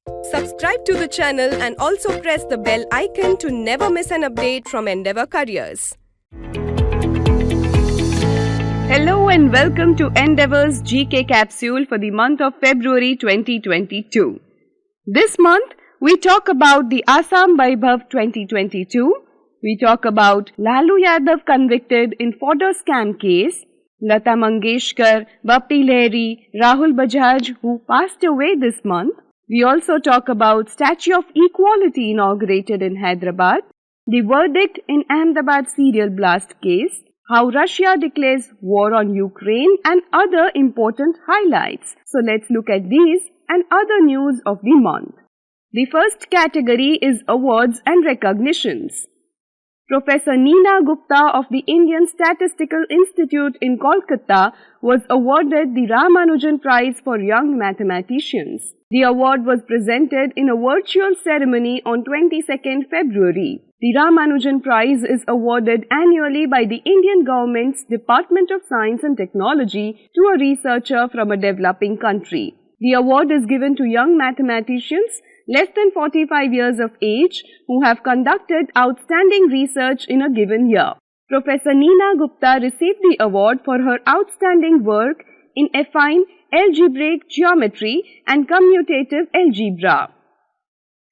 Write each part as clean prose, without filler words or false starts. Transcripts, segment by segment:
Subscribe to the channel and also press the bell icon to never miss an update from Endeavour Careers. Hello and welcome to Endeavour's GK Capsule for the month of February 2022. This month, we talk about the Assam Vaibhav 2022. We talk about Lalu Yadav convicted in fodder scam case, Lata Mangeshkar, Bappi Lahiri, Rahul Bajaj who passed away this month. We also talk about Statue of Equality inaugurated in Hyderabad, the verdict in Ahmedabad serial blast case, how Russia declares war on Ukraine and other important highlights. So let's look at these and other news of the month. The first category is awards and recognitions. Professor Neena Gupta of the Indian Statistical Institute in Kolkata was awarded the Ramanujan Prize for Young Mathematicians. The award was presented in a virtual ceremony on 22nd February. The Ramanujan Prize is awarded annually by the Indian government's Department of Science and Technology to a researcher from a developing country. The award is given to young mathematicians less than 45 years of age who have conducted outstanding research in a given year. Professor Neena Gupta received the award for her outstanding work in affine algebraic geometry and commutative algebra.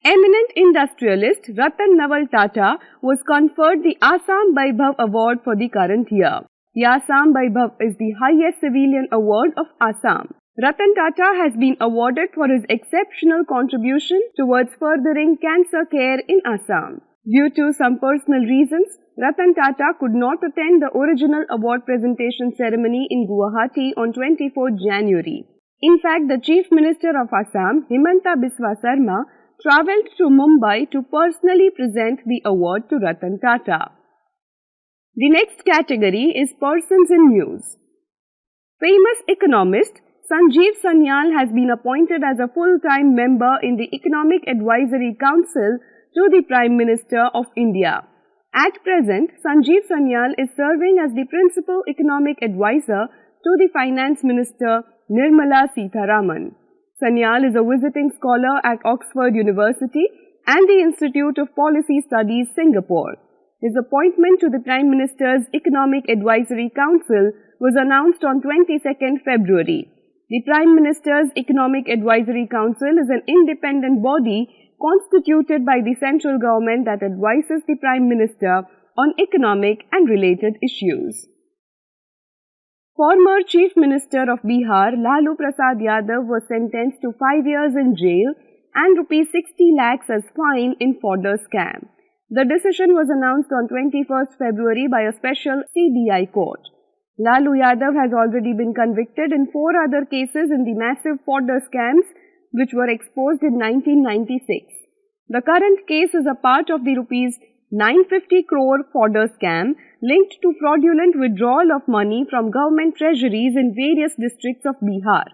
Eminent industrialist Ratan Naval Tata was conferred the Assam Vaibhav Award for the current year. The Assam Vaibhav is the highest civilian award of Assam. Ratan Tata has been awarded for his exceptional contribution towards furthering cancer care in Assam. Due to some personal reasons, Ratan Tata could not attend the original award presentation ceremony in Guwahati on 24 January. In fact, the Chief Minister of Assam, Himanta Biswa Sarma, travelled to Mumbai to personally present the award to Ratan Tata. The next category is Persons in News. Famous economist Sanjeev Sanyal has been appointed as a full-time member in the Economic Advisory Council to the Prime Minister of India. At present, Sanjeev Sanyal is serving as the Principal Economic Advisor to the Finance Minister Nirmala Sitharaman. Sanyal is a visiting scholar at Oxford University and the Institute of Policy Studies, Singapore. His appointment to the Prime Minister's Economic Advisory Council was announced on 22nd February. The Prime Minister's Economic Advisory Council is an independent body constituted by the central government that advises the Prime Minister on economic and related issues. Former Chief Minister of Bihar, Lalu Prasad Yadav, was sentenced to 5 years in jail and Rs 60 lakhs as fine in fodder scam. The decision was announced on 21st February by a special CBI court. Lalu Yadav has already been convicted in 4 other cases in the massive fodder scams which were exposed in 1996. The current case is a part of the Rs 950 crore fodder scam linked to fraudulent withdrawal of money from government treasuries in various districts of Bihar.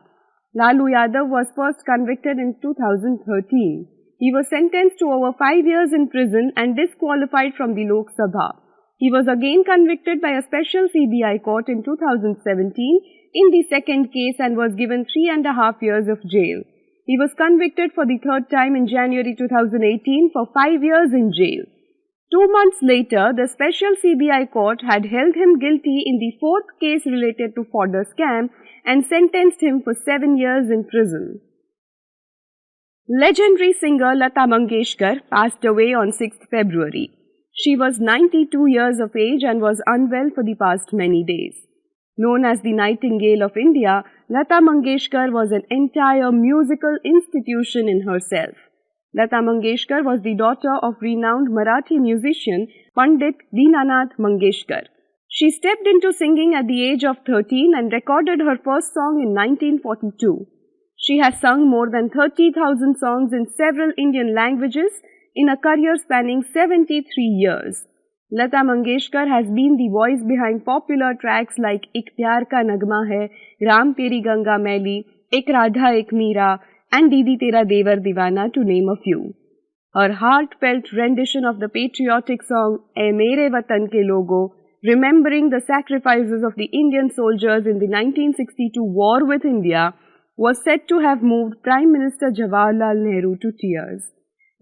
Lalu Yadav was first convicted in 2013. He was sentenced to over 5 years in prison and disqualified from the Lok Sabha. He was again convicted by a special CBI court in 2017 in the second case and was given 3.5 years of jail. He was convicted for the third time in January 2018 for 5 years in jail. 2 months later, the special CBI court had held him guilty in the fourth case related to fodder scam and sentenced him for 7 years in prison. Legendary singer Lata Mangeshkar passed away on 6th February. She was 92 years of age and was unwell for the past many days. Known as the Nightingale of India, Lata Mangeshkar was an entire musical institution in herself. Lata Mangeshkar was the daughter of renowned Marathi musician Pandit Dinanath Mangeshkar. She stepped into singing at the age of 13 and recorded her first song in 1942. She has sung more than 30,000 songs in several Indian languages in a career spanning 73 years. Lata Mangeshkar has been the voice behind popular tracks like Ik Pyar Ka Nagma Hai, Ram Teri Ganga Maili, Ek Radha Ek Meera, and Didi Tera Devar Divana, to name a few. Her heartfelt rendition of the patriotic song Ae Mere Watan Ke Logo, remembering the sacrifices of the Indian soldiers in the 1962 war with India, was said to have moved Prime Minister Jawaharlal Nehru to tears.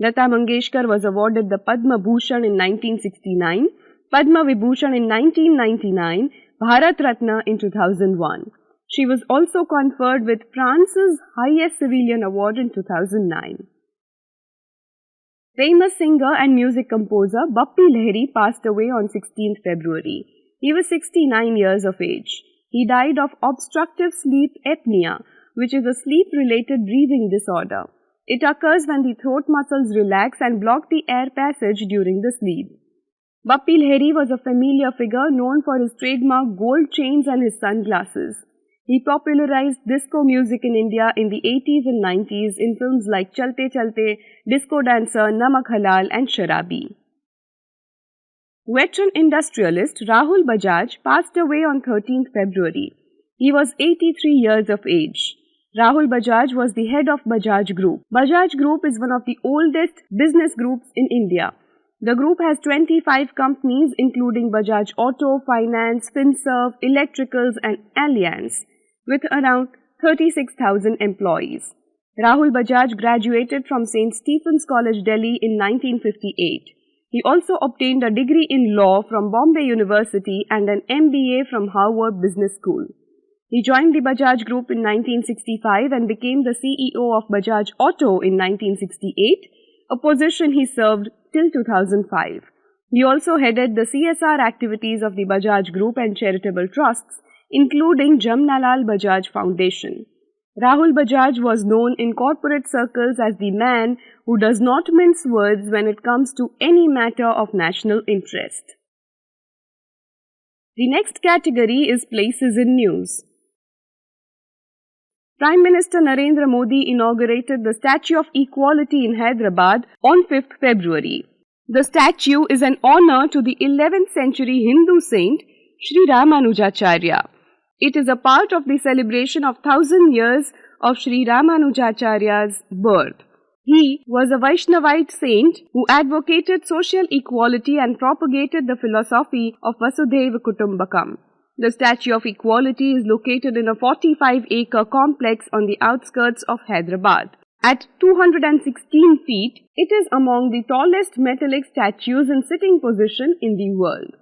Lata Mangeshkar was awarded the Padma Bhushan in 1969, Padma Vibhushan in 1999, Bharat Ratna in 2001. She was also conferred with France's highest civilian award in 2009. Famous singer and music composer Bappi Lahiri passed away on 16th February. He was 69 years of age. He died of obstructive sleep apnea, which is a sleep-related breathing disorder. It occurs when the throat muscles relax and block the air passage during the sleep. Bappi Lahiri was a familiar figure known for his trademark gold chains and his sunglasses. He popularized disco music in India in the 80s and 90s in films like Chalte Chalte, Disco Dancer, Namak Halal and Sharabi. Veteran industrialist Rahul Bajaj passed away on 13th February. He was 83 years of age. Rahul Bajaj was the head of Bajaj Group. Bajaj Group is one of the oldest business groups in India. The group has 25 companies including Bajaj Auto, Finance, Finserv, Electricals and Allianz, with around 36,000 employees. Rahul Bajaj graduated from St. Stephen's College, Delhi in 1958. He also obtained a degree in law from Bombay University and an MBA from Harvard Business School. He joined the Bajaj Group in 1965 and became the CEO of Bajaj Auto in 1968, a position he served till 2005. He also headed the CSR activities of the Bajaj Group and charitable trusts, including Jamnalal Bajaj Foundation. Rahul Bajaj was known in corporate circles as the man who does not mince words when it comes to any matter of national interest. The next category is places in news. Prime Minister Narendra Modi inaugurated the Statue of Equality in Hyderabad on 5th February. The statue is an honor to the 11th century Hindu saint Sri Ramanujacharya. It is a part of the celebration of 1000 years of Sri Ramanujacharya's birth. He was a Vaishnavite saint who advocated social equality and propagated the philosophy of Vasudhaiva Kutumbakam. The Statue of Equality is located in a 45-acre complex on the outskirts of Hyderabad. At 216 feet, it is among the tallest metallic statues in sitting position in the world.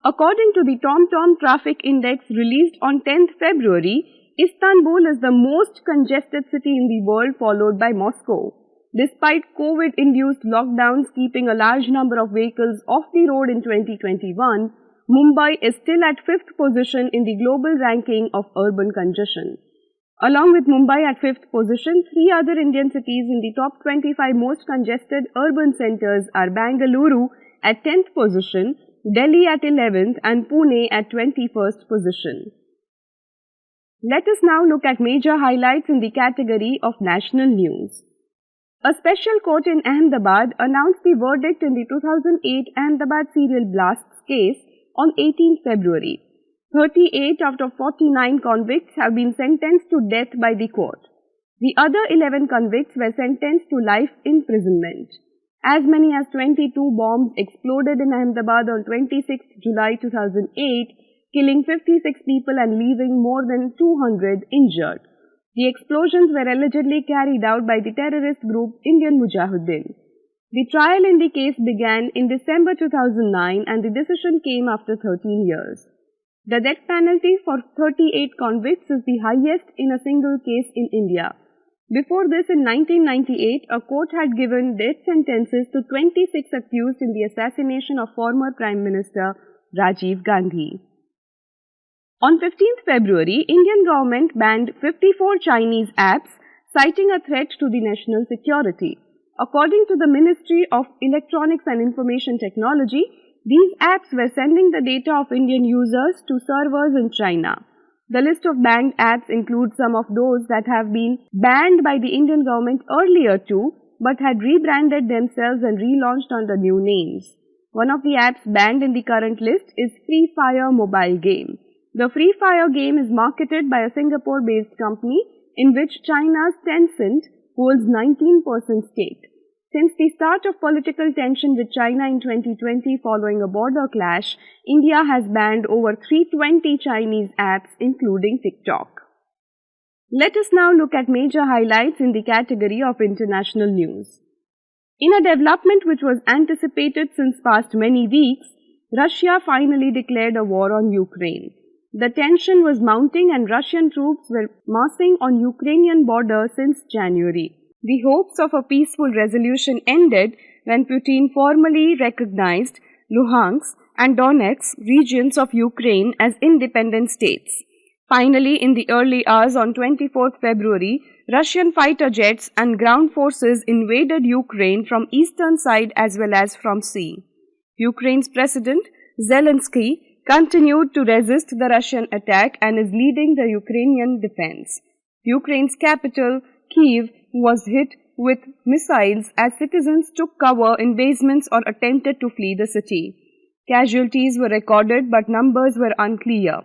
According to the TomTom Traffic Index released on 10th February, Istanbul is the most congested city in the world, followed by Moscow. Despite COVID-induced lockdowns keeping a large number of vehicles off the road in 2021, Mumbai is still at 5th position in the global ranking of urban congestion. Along with Mumbai at 5th position, 3 other Indian cities in the top 25 most congested urban centers are Bengaluru at 10th position, Delhi at 11th and Pune at 21st position. Let us now look at major highlights in the category of national news. A special court in Ahmedabad announced the verdict in the 2008 Ahmedabad serial blasts case on 18th February. 38 out of 49 convicts have been sentenced to death by the court. The other 11 convicts were sentenced to life imprisonment. As many as 22 bombs exploded in Ahmedabad on 26 July 2008, killing 56 people and leaving more than 200 injured. The explosions were allegedly carried out by the terrorist group Indian Mujahideen. The trial in the case began in December 2009 and the decision came after 13 years. The death penalty for 38 convicts is the highest in a single case in India. Before this, in 1998, a court had given death sentences to 26 accused in the assassination of former Prime Minister Rajiv Gandhi. On 15th February, Indian government banned 54 Chinese apps, citing a threat to the national security. According to the Ministry of Electronics and Information Technology, these apps were sending the data of Indian users to servers in China. The list of banned apps includes some of those that have been banned by the Indian government earlier too, but had rebranded themselves and relaunched under new names. One of the apps banned in the current list is Free Fire mobile game. The Free Fire game is marketed by a Singapore-based company in which China's Tencent holds 19% stake. Since the start of political tension with China in 2020 following a border clash, India has banned over 320 Chinese apps including TikTok. Let us now look at major highlights in the category of international news. In a development which was anticipated since past many weeks, Russia finally declared a war on Ukraine. The tension was mounting and Russian troops were massing on Ukrainian border since January. The hopes of a peaceful resolution ended when Putin formally recognized Luhansk and Donetsk regions of Ukraine as independent states. Finally, in the early hours on 24th February, Russian fighter jets and ground forces invaded Ukraine from eastern side as well as from sea. Ukraine's President Zelensky continued to resist the Russian attack and is leading the Ukrainian defense. Ukraine's capital, Kyiv, was hit with missiles as citizens took cover in basements or attempted to flee the city. Casualties were recorded but numbers were unclear.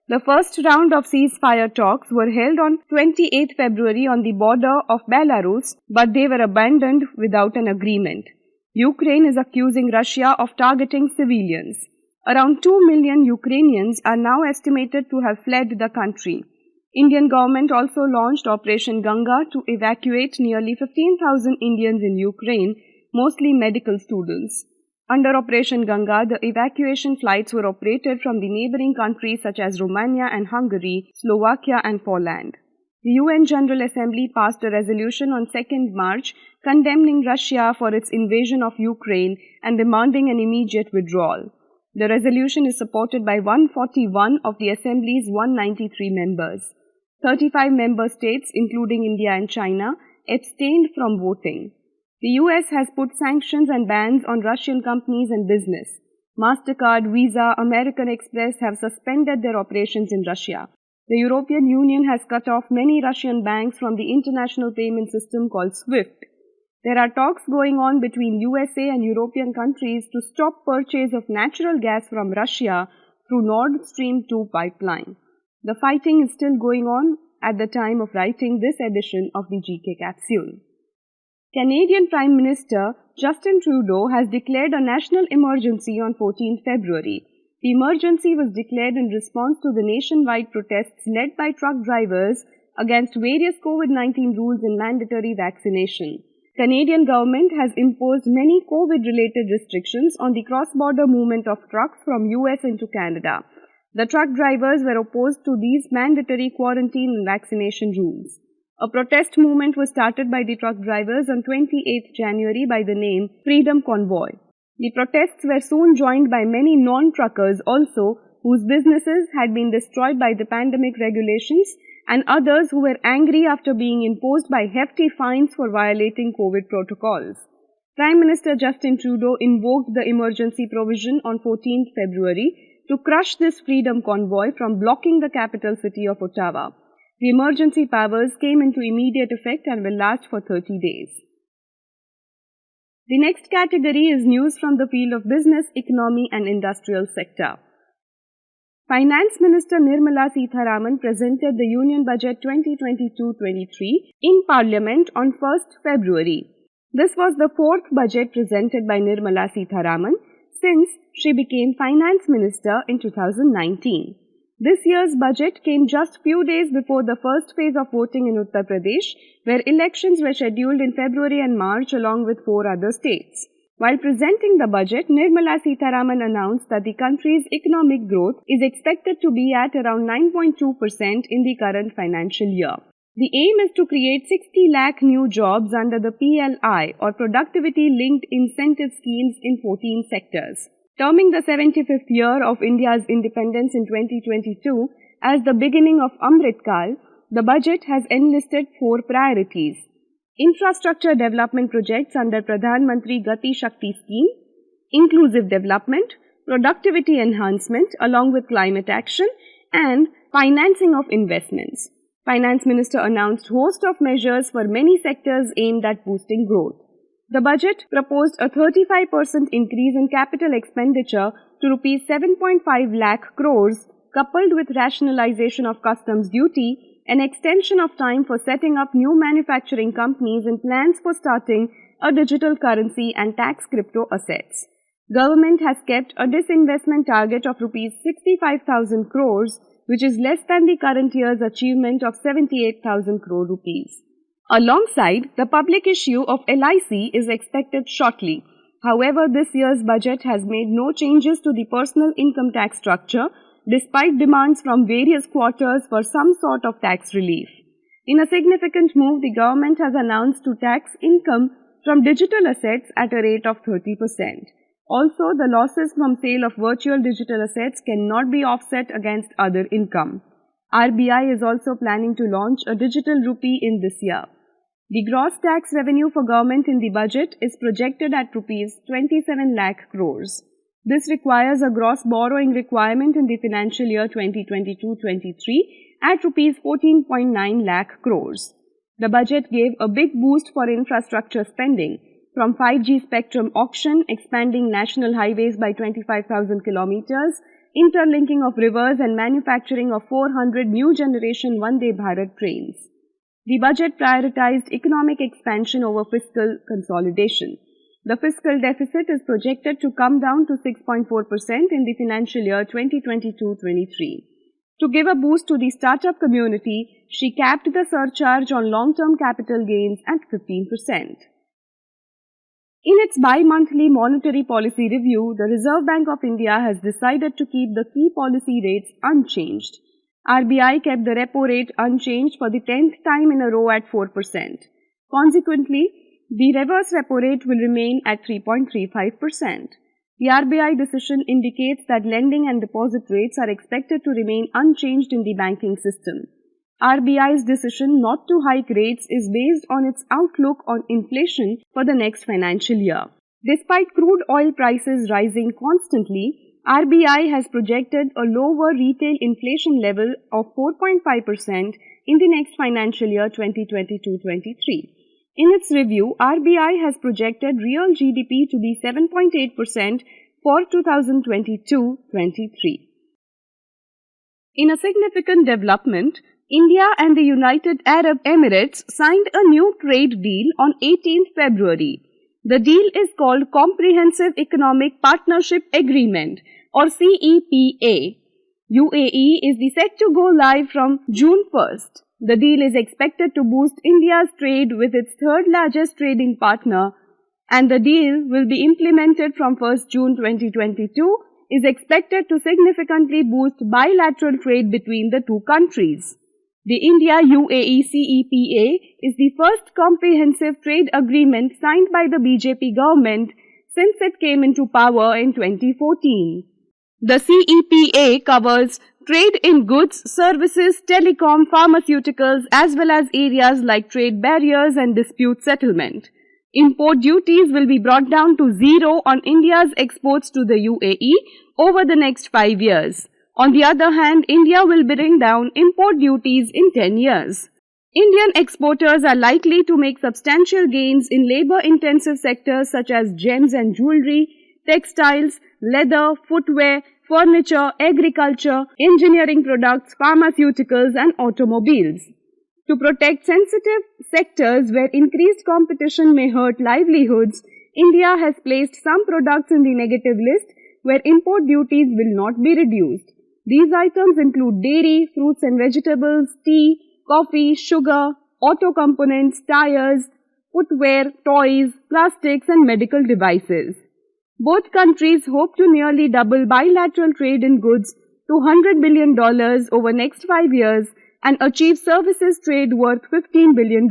The first round of ceasefire talks were held on 28 February on the border of Belarus, but they were abandoned without an agreement. Ukraine is accusing Russia of targeting civilians. Around 2 million Ukrainians are now estimated to have fled the country. Indian government also launched Operation Ganga to evacuate nearly 15,000 Indians in Ukraine, mostly medical students. Under Operation Ganga, the evacuation flights were operated from the neighboring countries such as Romania and Hungary, Slovakia and Poland. The UN General Assembly passed a resolution on 2nd March condemning Russia for its invasion of Ukraine and demanding an immediate withdrawal. The resolution is supported by 141 of the Assembly's 193 members. 35 member states, including India and China, abstained from voting. The US has put sanctions and bans on Russian companies and business. MasterCard, Visa, American Express have suspended their operations in Russia. The European Union has cut off many Russian banks from the international payment system called SWIFT. There are talks going on between USA and European countries to stop purchase of natural gas from Russia through Nord Stream 2 pipeline. The fighting is still going on at the time of writing this edition of the GK Capsule. Canadian Prime Minister Justin Trudeau has declared a national emergency on 14 February. The emergency was declared in response to the nationwide protests led by truck drivers against various COVID-19 rules and mandatory vaccination. Canadian government has imposed many COVID-related restrictions on the cross-border movement of trucks from US into Canada. The truck drivers were opposed to these mandatory quarantine and vaccination rules. A protest movement was started by the truck drivers on 28 January by the name Freedom Convoy. The protests were soon joined by many non-truckers also, whose businesses had been destroyed by the pandemic regulations, and others who were angry after being imposed by hefty fines for violating COVID protocols. Prime Minister Justin Trudeau invoked the emergency provision on 14th February to crush this freedom convoy from blocking the capital city of Ottawa. The emergency powers came into immediate effect and will last for 30 days. The next category is news from the field of business, economy and industrial sector. Finance Minister Nirmala Sitharaman presented the Union Budget 2022-23 in Parliament on 1st February. This was the fourth budget presented by Nirmala Sitharaman since she became Finance Minister in 2019. This year's budget came just few days before the first phase of voting in Uttar Pradesh, where elections were scheduled in February and March along with 4 other states. While presenting the budget, Nirmala Sitharaman announced that the country's economic growth is expected to be at around 9.2% in the current financial year. The aim is to create 60 lakh new jobs under the PLI or Productivity-Linked Incentive Schemes in 14 sectors. Terming the 75th year of India's independence in 2022 as the beginning of Amrit Kal, the budget has enlisted 4 priorities. Infrastructure development projects under Pradhan Mantri Gati Shakti scheme, inclusive development, productivity enhancement along with climate action, and financing of investments. Finance Minister announced a host of measures for many sectors aimed at boosting growth. The budget proposed a 35% increase in capital expenditure to Rs 7.5 lakh crores, coupled with rationalization of customs duty, an extension of time for setting up new manufacturing companies and plans for starting a digital currency and tax crypto assets. Government has kept a disinvestment target of Rs 65,000 crores which is less than the current year's achievement of 78,000 crore rupees. Alongside, the public issue of LIC is expected shortly. However, this year's budget has made no changes to the personal income tax structure, despite demands from various quarters for some sort of tax relief. In a significant move, the government has announced to tax income from digital assets at a rate of 30%. Also, the losses from sale of virtual digital assets cannot be offset against other income. RBI is also planning to launch a digital rupee in this year. The gross tax revenue for government in the budget is projected at rupees 27 lakh crores. This requires a gross borrowing requirement in the financial year 2022-23 at rupees 14.9 lakh crores. The budget gave a big boost for infrastructure spending, from 5G spectrum auction, expanding national highways by 25,000 kilometers, interlinking of rivers and manufacturing of 400 new generation Vande Bharat trains. The budget prioritized economic expansion over fiscal consolidation. The fiscal deficit is projected to come down to 6.4% in the financial year 2022-23. To give a boost to the startup community, she capped the surcharge on long-term capital gains at 15%. In its bi-monthly monetary policy review, the Reserve Bank of India has decided to keep the key policy rates unchanged. RBI kept the repo rate unchanged for the 10th time in a row at 4%. Consequently, the reverse repo rate will remain at 3.35%. The RBI decision indicates that lending and deposit rates are expected to remain unchanged in the banking system. RBI's decision not to hike rates is based on its outlook on inflation for the next financial year. Despite crude oil prices rising constantly, RBI has projected a lower retail inflation level of 4.5% in the next financial year 2022-23. In its review, RBI has projected real GDP to be 7.8% for 2022-23. In a significant development, India and the United Arab Emirates signed a new trade deal on 18th February. The deal is called Comprehensive Economic Partnership Agreement or CEPA. UAE is set to go live from June 1st. The deal is expected to boost India's trade with its third largest trading partner, and the deal will be implemented from 1st June 2022, is expected to significantly boost bilateral trade between the two countries. The India-UAE CEPA is the first comprehensive trade agreement signed by the BJP government since it came into power in 2014. The CEPA covers trade in goods, services, telecom, pharmaceuticals, as well as areas like trade barriers and dispute settlement. Import duties will be brought down to zero on India's exports to the UAE over the next 5 years. On the other hand, India will bring down import duties in 10 years. Indian exporters are likely to make substantial gains in labor-intensive sectors such as gems and jewelry, textiles, leather, footwear, furniture, agriculture, engineering products, pharmaceuticals, and automobiles. To protect sensitive sectors where increased competition may hurt livelihoods, India has placed some products in the negative list where import duties will not be reduced. These items include dairy, fruits and vegetables, tea, coffee, sugar, auto components, tires, footwear, toys, plastics, and medical devices. Both countries hope to nearly double bilateral trade in goods to $100 billion over next 5 years and achieve services trade worth $15 billion.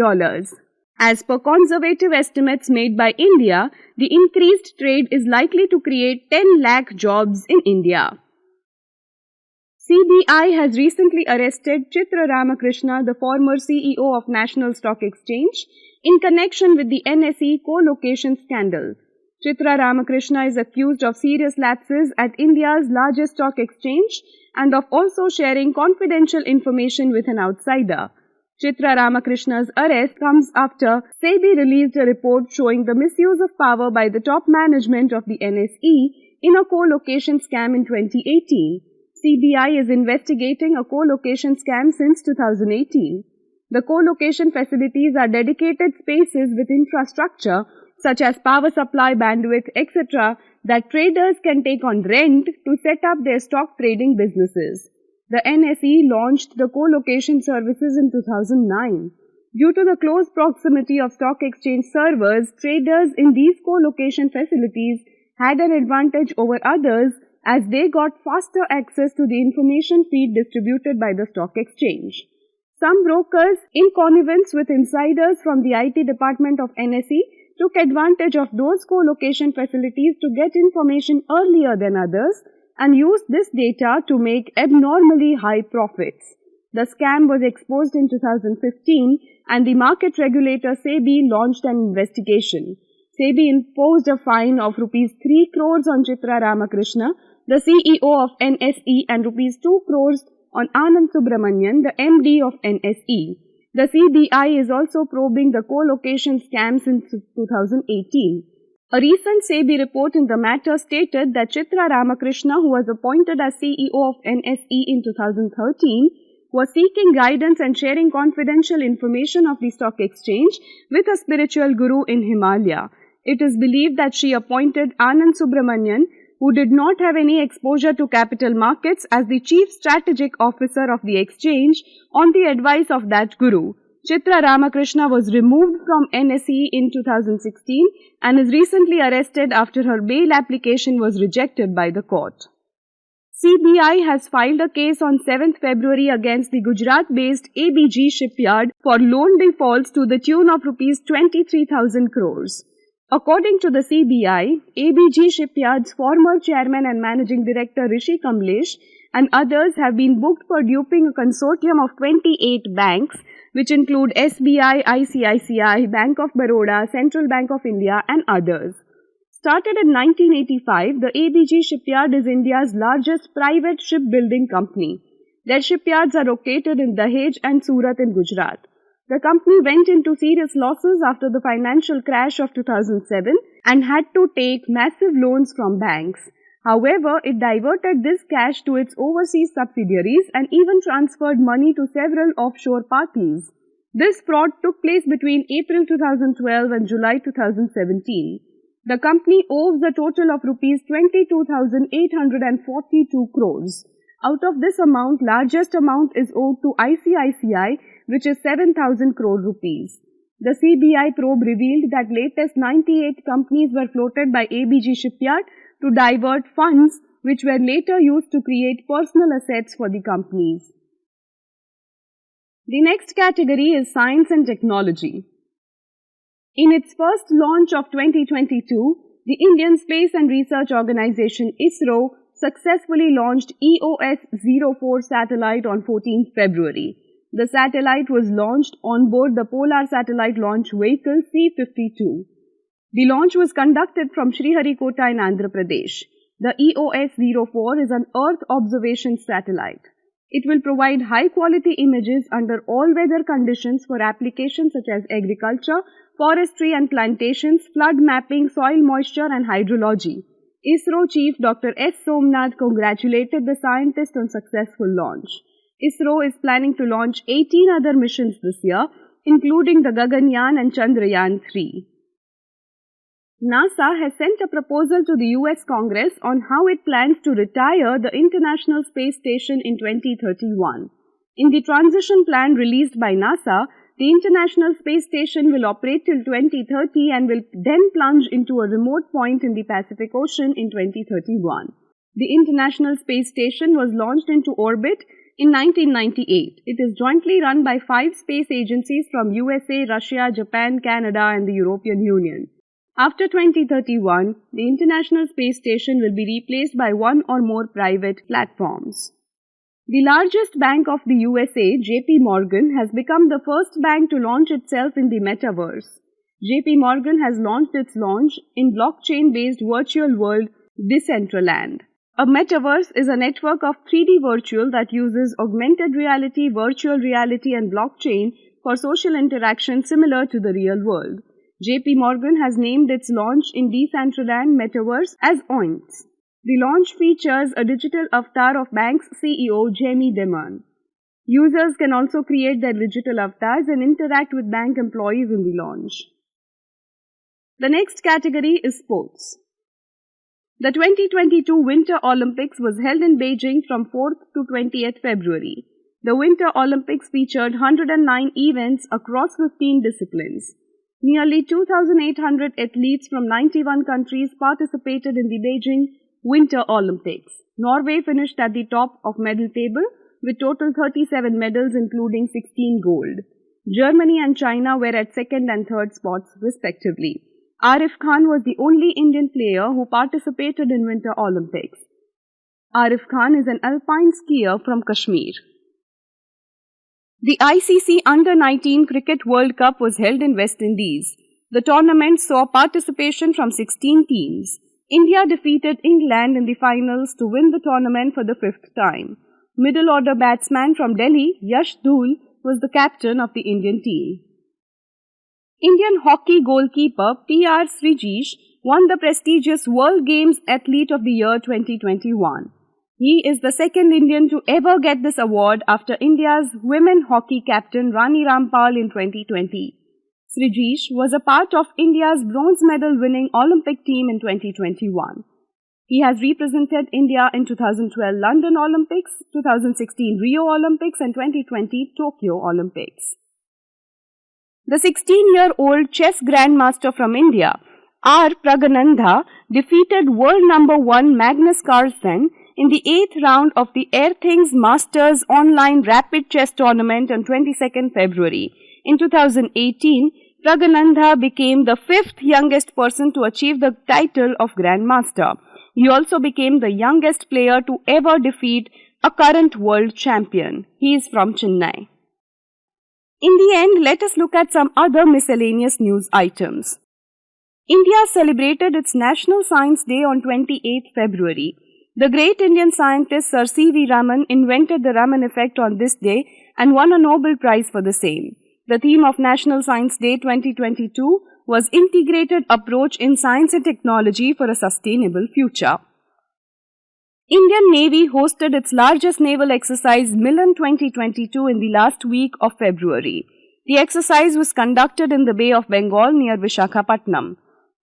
As per conservative estimates made by India, the increased trade is likely to create 10 lakh jobs in India. CBI has recently arrested Chitra Ramakrishna, the former CEO of National Stock Exchange, in connection with the NSE co-location scandal. Chitra Ramakrishna is accused of serious lapses at India's largest stock exchange and of also sharing confidential information with an outsider. Chitra Ramakrishna's arrest comes after SEBI released a report showing the misuse of power by the top management of the NSE in a co-location scam in 2018. CBI is investigating a co-location scam since 2018. The co-location facilities are dedicated spaces with infrastructure such as power supply, bandwidth, etc. that traders can take on rent to set up their stock trading businesses. The NSE launched the co-location services in 2009. Due to the close proximity of stock exchange servers, traders in these co-location facilities had an advantage over others as they got faster access to the information feed distributed by the stock exchange. Some brokers, in connivance with insiders from the IT department of NSE, took advantage of those co-location facilities to get information earlier than others and used this data to make abnormally high profits. The scam was exposed in 2015 and the market regulator SEBI launched an investigation. SEBI imposed a fine of Rs 3 crores on Chitra Ramakrishna, the CEO of NSE, and Rs 2 crores on Anand Subramanian, the MD of NSE. The CBI is also probing the co-location scam since 2018. A recent SEBI report in the matter stated that Chitra Ramakrishna, who was appointed as CEO of NSE in 2013, was seeking guidance and sharing confidential information of the stock exchange with a spiritual guru in Himalaya. It is believed that she appointed Anand Subramanian, who did not have any exposure to capital markets, as the chief strategic officer of the exchange on the advice of that guru. Chitra Ramakrishna was removed from NSE in 2016 and is recently arrested after her bail application was rejected by the court. CBI has filed a case on 7th February against the Gujarat-based ABG shipyard for loan defaults to the tune of Rs 23,000 crores. According to the CBI, ABG Shipyard's former chairman and managing director Rishi Kamlesh and others have been booked for duping a consortium of 28 banks, which include SBI, ICICI, Bank of Baroda, Central Bank of India and others. Started in 1985, the ABG Shipyard is India's largest private shipbuilding company. Their shipyards are located in Dahej and Surat in Gujarat. The company went into serious losses after the financial crash of 2007 and had to take massive loans from banks. However, it diverted this cash to its overseas subsidiaries and even transferred money to several offshore parties. This fraud took place between April 2012 and July 2017. The company owes a total of Rs 22,842 crores. Out of this amount, largest amount is owed to ICICI, which is 7,000 crore rupees. The CBI probe revealed that latest 98 companies were floated by ABG Shipyard to divert funds which were later used to create personal assets for the companies. The next category is science and technology. In its first launch of 2022, the Indian Space and Research Organization ISRO successfully launched EOS-04 satellite on 14th February. The satellite was launched on board the Polar Satellite Launch Vehicle C-52. The launch was conducted from Sriharikota in Andhra Pradesh. The EOS-04 is an Earth observation satellite. It will provide high-quality images under all-weather conditions for applications such as agriculture, forestry and plantations, flood mapping, soil moisture and hydrology. ISRO Chief Dr. S. Somnath congratulated the scientists on successful launch. ISRO is planning to launch 18 other missions this year, including the Gaganyaan and Chandrayaan-3. NASA has sent a proposal to the US Congress on how it plans to retire the International Space Station in 2031. In the transition plan released by NASA, the International Space Station will operate till 2030 and will then plunge into a remote point in the Pacific Ocean in 2031. The International Space Station was launched into orbit in 1998. It is jointly run by 5 space agencies from USA, Russia, Japan, Canada and the European Union. After 2031, the International Space Station will be replaced by one or more private platforms. The largest bank of the USA, JP Morgan, has become the first bank to launch itself in the metaverse. JP Morgan has launched its launch in blockchain-based virtual world Decentraland. A metaverse is a network of 3D virtual that uses augmented reality, virtual reality and blockchain for social interaction similar to the real world. JP Morgan has named its launch in Decentraland Metaverse as OINTS. The launch features a digital avatar of bank's CEO Jamie Dimon. Users can also create their digital avatars and interact with bank employees in the launch. The next category is sports. The 2022 Winter Olympics was held in Beijing from 4th to 20th February. The Winter Olympics featured 109 events across 15 disciplines. Nearly 2,800 athletes from 91 countries participated in the Beijing Winter Olympics. Norway finished at the top of medal table with total 37 medals including 16 gold. Germany and China were at second and third spots respectively. Arif Khan was the only Indian player who participated in Winter Olympics. Arif Khan is an alpine skier from Kashmir. The ICC Under-19 Cricket World Cup was held in West Indies. The tournament saw participation from 16 teams. India defeated England in the finals to win the tournament for the fifth time. Middle-order batsman from Delhi, Yash Dhul, was the captain of the Indian team. Indian hockey goalkeeper P.R. Srijesh won the prestigious World Games Athlete of the Year 2021. He is the second Indian to ever get this award after India's women hockey captain Rani Rampal in 2020. Srijesh was a part of India's bronze medal winning Olympic team in 2021. He has represented India in 2012 London Olympics, 2016 Rio Olympics and 2020 Tokyo Olympics. The 16-year-old chess grandmaster from India, R. Pragananda, defeated world number 1 Magnus Carlsen in the 8th round of the Airthings Masters online rapid chess tournament on 22nd February. In 2018, Pragananda became the 5th youngest person to achieve the title of Grandmaster. He also became the youngest player to ever defeat a current world champion. He is from Chennai. In the end, let us look at some other miscellaneous news items. India celebrated its National Science Day on 28th February. The great Indian scientist Sir C.V. Raman invented the Raman effect on this day and won a Nobel Prize for the same. The theme of National Science Day 2022 was Integrated Approach in Science and Technology for a Sustainable Future. Indian Navy hosted its largest naval exercise Milan 2022 in the last week of February. The exercise was conducted in the Bay of Bengal near Visakhapatnam.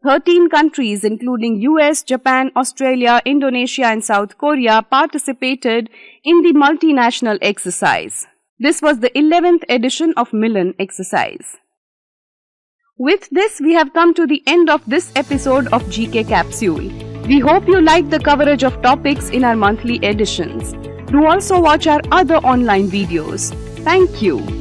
13 countries including US, Japan, Australia, Indonesia and South Korea participated in the multinational exercise. This was the 11th edition of Milan exercise. With this, we have come to the end of this episode of GK Capsule. We hope you like the coverage of topics in our monthly editions. Do also watch our other online videos. Thank you.